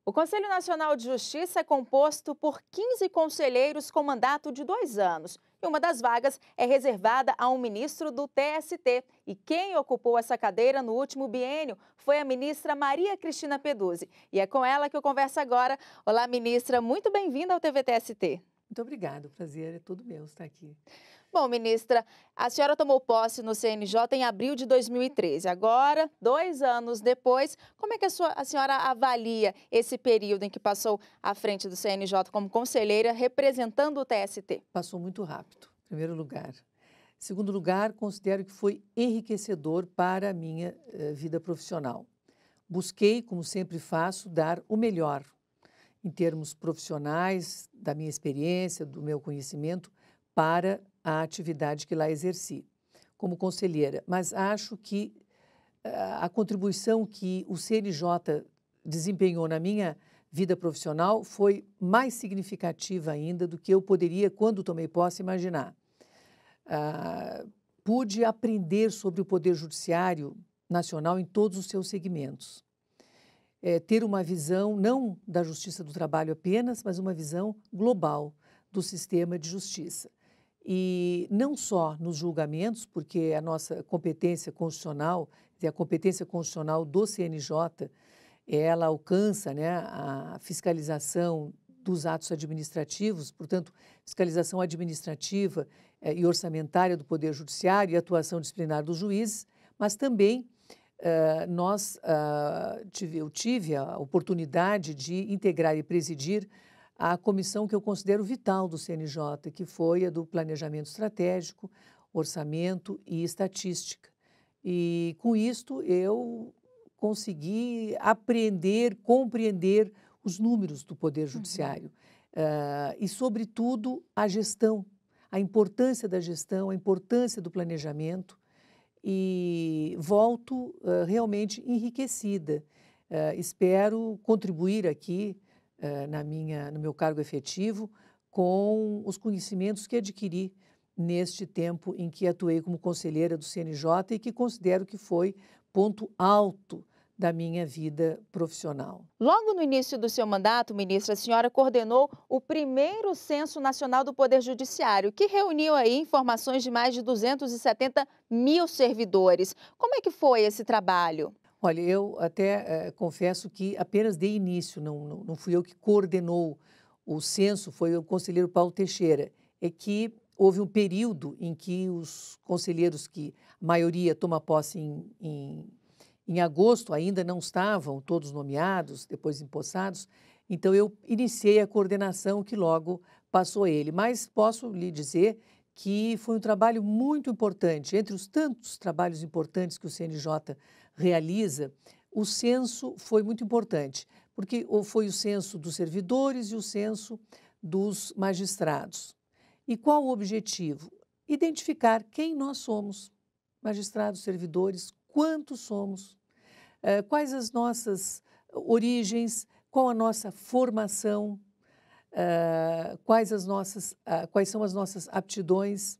O Conselho Nacional de Justiça é composto por 15 conselheiros com mandato de 2 anos. E uma das vagas é reservada a um ministro do TST. E quem ocupou essa cadeira no último biênio foi a ministra Maria Cristina Peduzzi. E é com ela que eu converso agora. Olá, ministra, muito bem-vinda ao TVTST. Muito obrigada, o prazer é todo meu estar aqui. Bom, ministra, a senhora tomou posse no CNJ em abril de 2013. Agora, 2 anos depois, como é que a senhora avalia esse período em que passou à frente do CNJ como conselheira representando o TST? Passou muito rápido, em primeiro lugar. Em segundo lugar, considero que foi enriquecedor para a minha vida profissional. Busquei, como sempre faço, dar o melhor em termos profissionais, da minha experiência, do meu conhecimento, para a atividade que lá exerci como conselheira. Mas acho que a contribuição que o CNJ desempenhou na minha vida profissional foi mais significativa ainda do que eu poderia, quando tomei posse, imaginar. Pude aprender sobre o Poder Judiciário Nacional em todos os seus segmentos. Ter uma visão não da justiça do trabalho apenas, mas uma visão global do sistema de justiça. E não só nos julgamentos, porque a nossa competência constitucional, a competência constitucional do CNJ, ela alcança, né, a fiscalização dos atos administrativos, portanto, fiscalização administrativa e orçamentária do Poder Judiciário e atuação disciplinar dos juízes, mas também eu tive a oportunidade de integrar e presidir a comissão que eu considero vital do CNJ, que foi a do planejamento estratégico, orçamento e estatística. E com isto eu consegui aprender, compreender os números do Poder Judiciário e, sobretudo, a gestão, a importância da gestão, a importância do planejamento, e volto realmente enriquecida. Espero contribuir aqui no meu cargo efetivo com os conhecimentos que adquiri neste tempo em que atuei como conselheira do CNJ e que considero que foi ponto alto da minha vida profissional. Logo no início do seu mandato, ministra, a senhora coordenou o primeiro Censo Nacional do Poder Judiciário, que reuniu aí informações de mais de 270 mil servidores. Como é que foi esse trabalho? Olha, eu até confesso que apenas dei início, não fui eu que coordenou o censo, foi o conselheiro Paulo Teixeira. É que houve um período em que os conselheiros, que a maioria toma posse em agosto, ainda não estavam todos nomeados, depois empossados, então eu iniciei a coordenação que logo passou a ele. Mas posso lhe dizer que foi um trabalho muito importante. Entre os tantos trabalhos importantes que o CNJ realiza, o censo foi muito importante, porque foi o censo dos servidores e o censo dos magistrados. E qual o objetivo? Identificar quem nós somos, magistrados, servidores, quantos somos, quais as nossas origens, qual a nossa formação, quais são as nossas aptidões.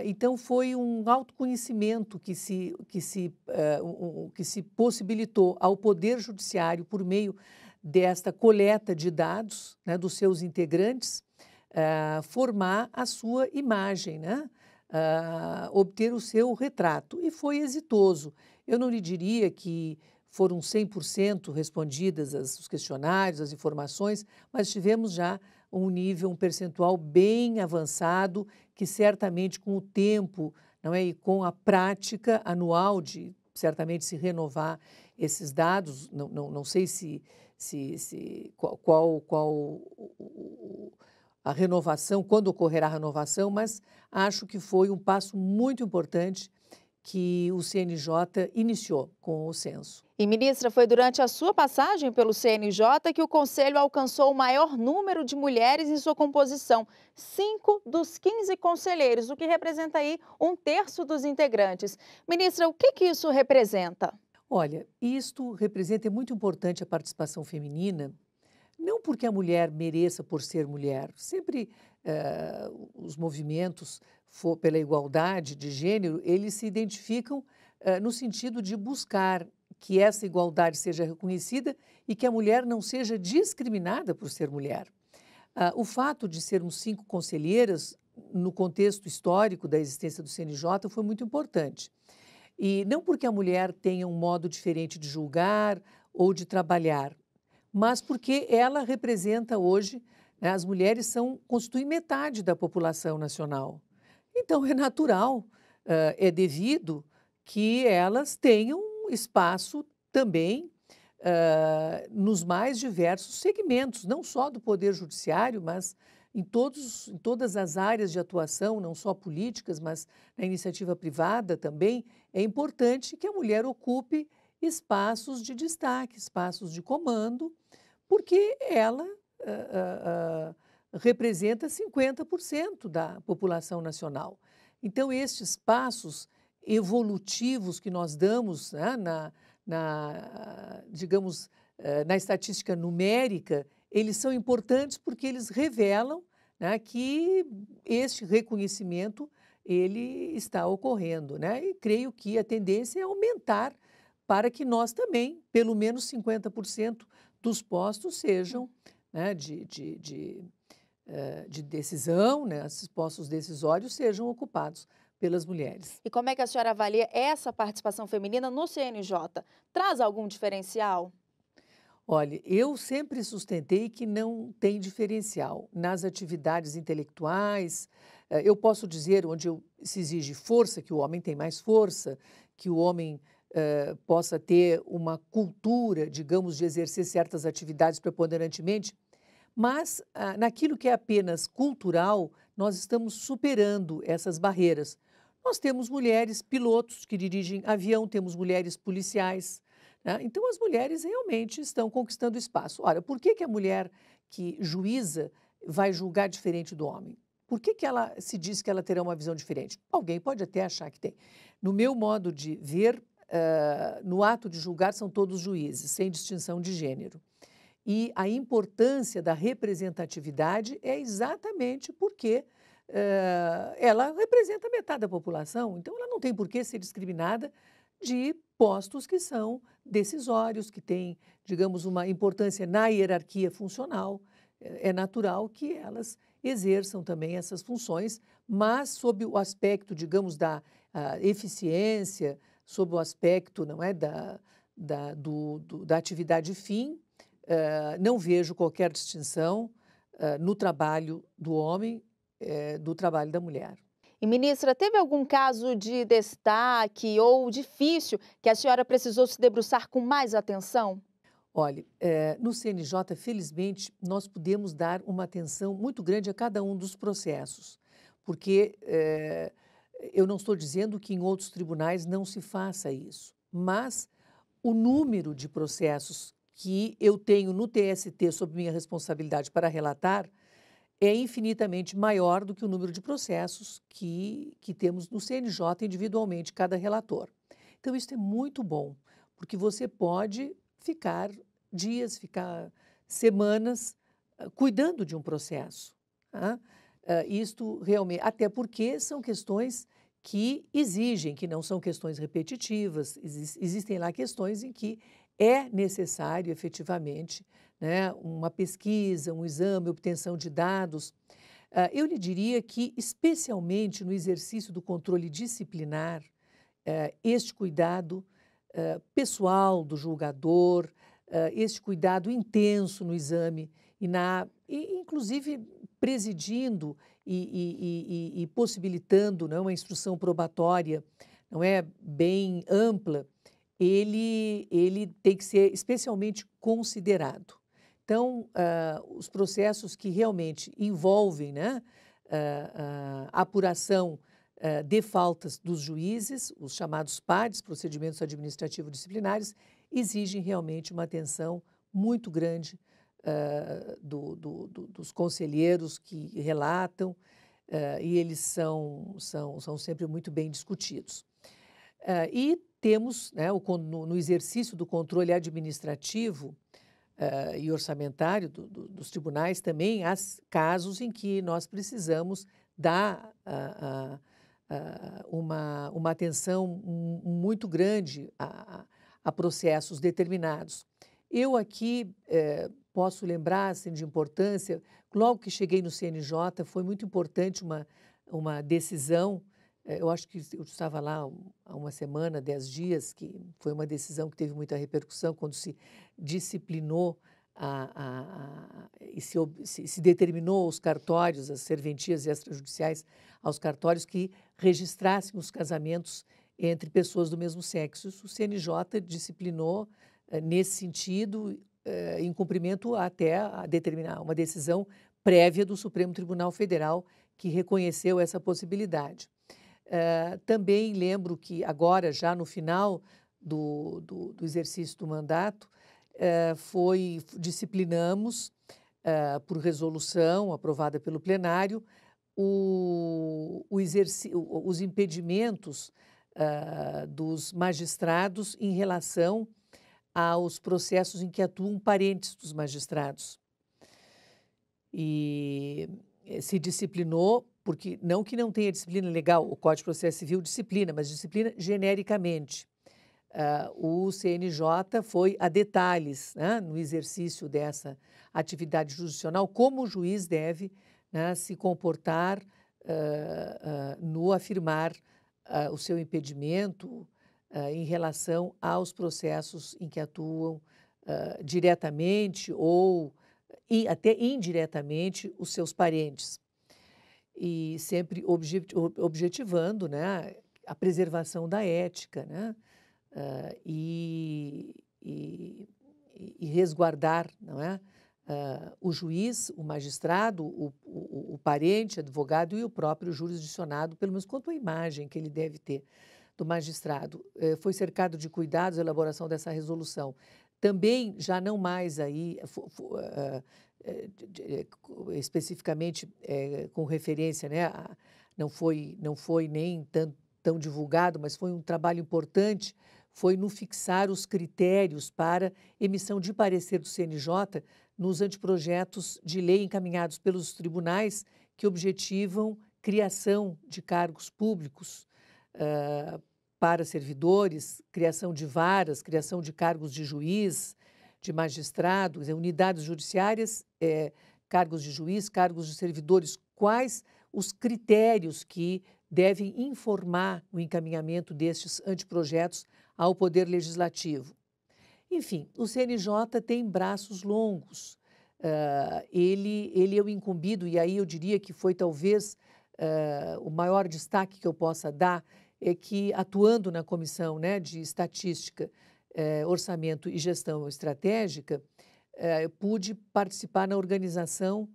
Então, foi um autoconhecimento que se possibilitou ao Poder Judiciário, por meio desta coleta de dados, né, dos seus integrantes, formar a sua imagem, né? Obter o seu retrato. E foi exitoso. Eu não lhe diria que foram 100% respondidas os questionários, as informações, mas tivemos já um percentual bem avançado, que certamente com o tempo, não é, e com a prática anual de certamente se renovar esses dados, não sei qual a renovação, quando ocorrerá a renovação, mas acho que foi um passo muito importante que o CNJ iniciou com o censo. E, ministra, foi durante a sua passagem pelo CNJ que o Conselho alcançou o maior número de mulheres em sua composição, 5 dos 15 conselheiros, o que representa aí 1/3 dos integrantes. Ministra, o que isso representa? Olha, isto representa, é muito importante a participação feminina, não porque a mulher mereça por ser mulher, sempre os movimentos pela igualdade de gênero, eles se identificam no sentido de buscar que essa igualdade seja reconhecida e que a mulher não seja discriminada por ser mulher. O fato de sermos 5 conselheiras, no contexto histórico da existência do CNJ, foi muito importante. E não porque a mulher tenha um modo diferente de julgar ou de trabalhar, mas porque ela representa hoje, né, as mulheres constituem metade da população nacional. Então, é natural, é devido que elas tenham espaço também nos mais diversos segmentos, não só do Poder Judiciário, mas em todas as áreas de atuação, não só políticas, mas na iniciativa privada também. É importante que a mulher ocupe espaços de destaque, espaços de comando, porque ela representa 50% da população nacional. Então, estes passos evolutivos que nós damos, né, digamos, na estatística numérica, eles são importantes porque eles revelam, né, que este reconhecimento ele está ocorrendo, né? E creio que a tendência é aumentar para que nós também, pelo menos 50% dos postos sejam, né, de decisão, né, esses postos decisórios sejam ocupados pelas mulheres. E como é que a senhora avalia essa participação feminina no CNJ? Traz algum diferencial? Olha, eu sempre sustentei que não tem diferencial nas atividades intelectuais. Eu posso dizer onde se exige força, que o homem tem mais força, que o homem possa ter uma cultura, digamos, de exercer certas atividades preponderantemente, mas naquilo que é apenas cultural, nós estamos superando essas barreiras. Nós temos mulheres pilotos que dirigem avião, temos mulheres policiais, né? Então, as mulheres realmente estão conquistando espaço. Ora, por que a mulher que juíza vai julgar diferente do homem? Por que ela se diz que ela terá uma visão diferente? Alguém pode até achar que tem. No meu modo de ver, no ato de julgar são todos juízes, sem distinção de gênero. E a importância da representatividade é exatamente porque ela representa metade da população, então ela não tem por que ser discriminada de postos que são decisórios, que têm, digamos, uma importância na hierarquia funcional. É natural que elas exerçam também essas funções, mas sob o aspecto, digamos, da eficiência, sob o aspecto, não é, da atividade fim, não vejo qualquer distinção no trabalho do homem, do trabalho da mulher. E, ministra, teve algum caso de destaque ou difícil que a senhora precisou se debruçar com mais atenção? Olha, no CNJ, felizmente, nós podemos dar uma atenção muito grande a cada um dos processos, porque eu não estou dizendo que em outros tribunais não se faça isso, mas o número de processos que eu tenho no TST sob minha responsabilidade para relatar é infinitamente maior do que o número de processos que temos no CNJ individualmente, cada relator. Então, isso é muito bom, porque você pode ficar dias, ficar semanas cuidando de um processo. Tá? Isto realmente, até porque são questões que exigem, que não são questões repetitivas, existem lá questões em que é necessário efetivamente, né, uma pesquisa, um exame, obtenção de dados. Eu lhe diria que, especialmente no exercício do controle disciplinar, este cuidado pessoal do julgador, este cuidado intenso no exame, inclusive presidindo e possibilitando, não, uma instrução probatória, não é, bem ampla, ele tem que ser especialmente considerado. Então, os processos que realmente envolvem, né, a apuração de faltas dos juízes, os chamados PADs, procedimentos administrativos disciplinares, exigem realmente uma atenção muito grande dos conselheiros que relatam, e eles são sempre muito bem discutidos. E temos, né, no exercício do controle administrativo e orçamentário dos tribunais também, há casos em que nós precisamos dar uma atenção muito grande a processos determinados. Eu aqui posso lembrar assim, de importância, logo que cheguei no CNJ, foi muito importante uma decisão, eu acho que eu estava lá há uma semana, 10 dias, que foi uma decisão que teve muita repercussão quando se disciplinou e se determinou aos cartórios, as serventias extrajudiciais aos cartórios que registrassem os casamentos entre pessoas do mesmo sexo. O CNJ disciplinou nesse sentido, em cumprimento até a determinar uma decisão prévia do Supremo Tribunal Federal que reconheceu essa possibilidade. Também lembro que agora, já no final do exercício do mandato, disciplinamos, por resolução aprovada pelo plenário, os impedimentos dos magistrados em relação aos processos em que atuam parentes dos magistrados. E se disciplinou, porque não que não tenha disciplina legal, o Código de Processo Civil disciplina, mas disciplina genericamente. O CNJ foi a detalhes, né, no exercício dessa atividade jurisdicional, como o juiz deve, né, se comportar no afirmar o seu impedimento em relação aos processos em que atuam diretamente ou até indiretamente os seus parentes. E sempre objetivando, né, a preservação da ética, né, e resguardar, não é, o juiz, o magistrado, o parente, advogado e o próprio jurisdicionado, pelo menos quanto à imagem que ele deve ter do magistrado. Foi cercado de cuidados a elaboração dessa resolução. Também, já não mais aí, especificamente com referência, né, não foi nem tão divulgado, mas foi um trabalho importante, foi no fixar os critérios para emissão de parecer do CNJ nos anteprojetos de lei encaminhados pelos tribunais que objetivam criação de cargos públicos para servidores, criação de varas, criação de cargos de juiz, de magistrado, unidades judiciárias, cargos de juiz, cargos de servidores. Quais os critérios que devem informar o encaminhamento destes anteprojetos ao Poder Legislativo? Enfim, o CNJ tem braços longos. Ele é o incumbido, e aí eu diria que foi talvez o maior destaque que eu possa dar, é que, atuando na Comissão, né, de Estatística, Orçamento e Gestão Estratégica, pude participar na organização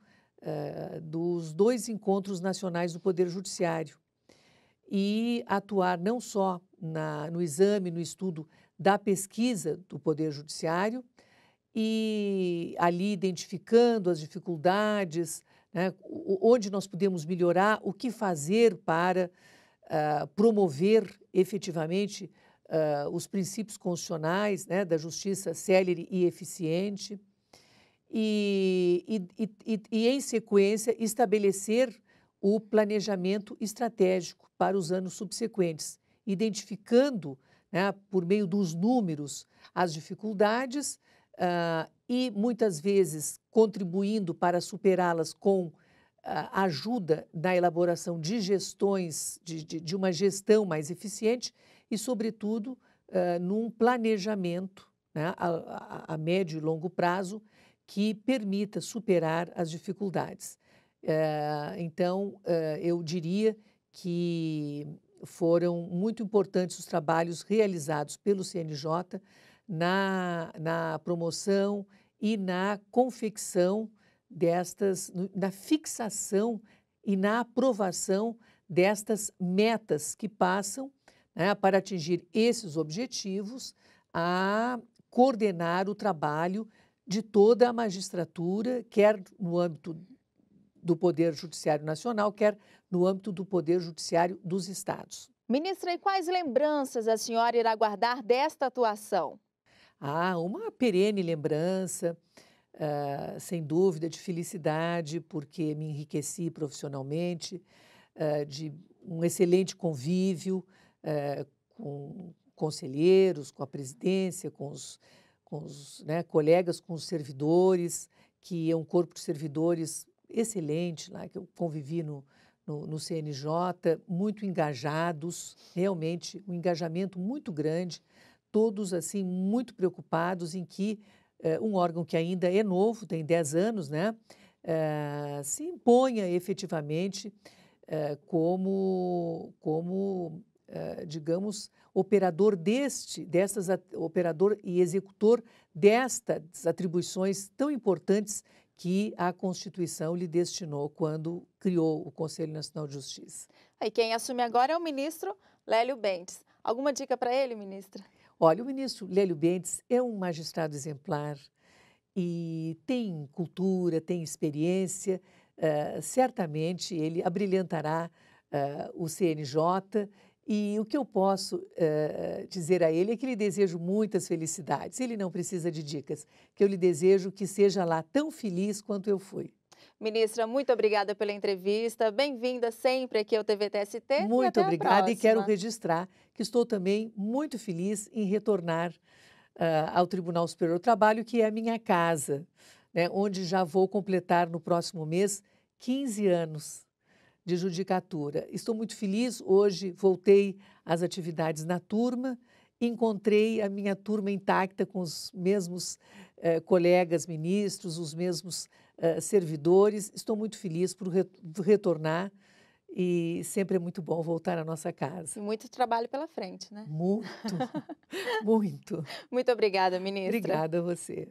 dos 2 encontros nacionais do Poder Judiciário e atuar não só no exame, no estudo da pesquisa do Poder Judiciário e ali identificando as dificuldades, né, onde nós podemos melhorar, o que fazer para promover efetivamente os princípios constitucionais, né, da justiça célere e eficiente e, em sequência, estabelecer o planejamento estratégico para os anos subsequentes, identificando, né, por meio dos números, as dificuldades e, muitas vezes, contribuindo para superá-las com ajuda na elaboração de gestões, de uma gestão mais eficiente e, sobretudo, num planejamento, né, a médio e longo prazo que permita superar as dificuldades. Então, eu diria que foram muito importantes os trabalhos realizados pelo CNJ na promoção e na confecção na fixação e na aprovação destas metas que passam, né, para atingir esses objetivos, a coordenar o trabalho de toda a magistratura, quer no âmbito do Poder Judiciário Nacional, quer no âmbito do Poder Judiciário dos Estados. Ministra, e quais lembranças a senhora irá guardar desta atuação? Uma perene lembrança, sem dúvida, de felicidade, porque me enriqueci profissionalmente, de um excelente convívio conselheiros, com a presidência, né, colegas, com os servidores, que é um corpo de servidores excelente lá, que eu convivi no CNJ, muito engajados, realmente um engajamento muito grande, todos assim muito preocupados em que um órgão que ainda é novo, tem 10 anos, né, se imponha efetivamente digamos, operador operador e executor destas atribuições tão importantes que a Constituição lhe destinou quando criou o Conselho Nacional de Justiça. E quem assume agora é o ministro Lélio Bentes. Alguma dica para ele, ministra? Olha, o ministro Lélio Bentes é um magistrado exemplar e tem cultura, tem experiência, certamente ele abrilhantará o CNJ. E o que eu posso dizer a ele é que lhe desejo muitas felicidades. Ele não precisa de dicas, que eu lhe desejo que seja lá tão feliz quanto eu fui. Ministra, muito obrigada pela entrevista. Bem-vinda sempre aqui ao TVT-ST. Muito e até obrigada a próxima. E quero registrar que estou também muito feliz em retornar ao Tribunal Superior do Trabalho, que é a minha casa, né, onde já vou completar no próximo mês 15 anos de judicatura. Estou muito feliz, hoje voltei às atividades na turma, encontrei a minha turma intacta com os mesmos colegas ministros, os mesmos servidores. Estou muito feliz por retornar e sempre é muito bom voltar à nossa casa. E muito trabalho pela frente, né? Muito, muito. Muito obrigada, ministra. Obrigada a você.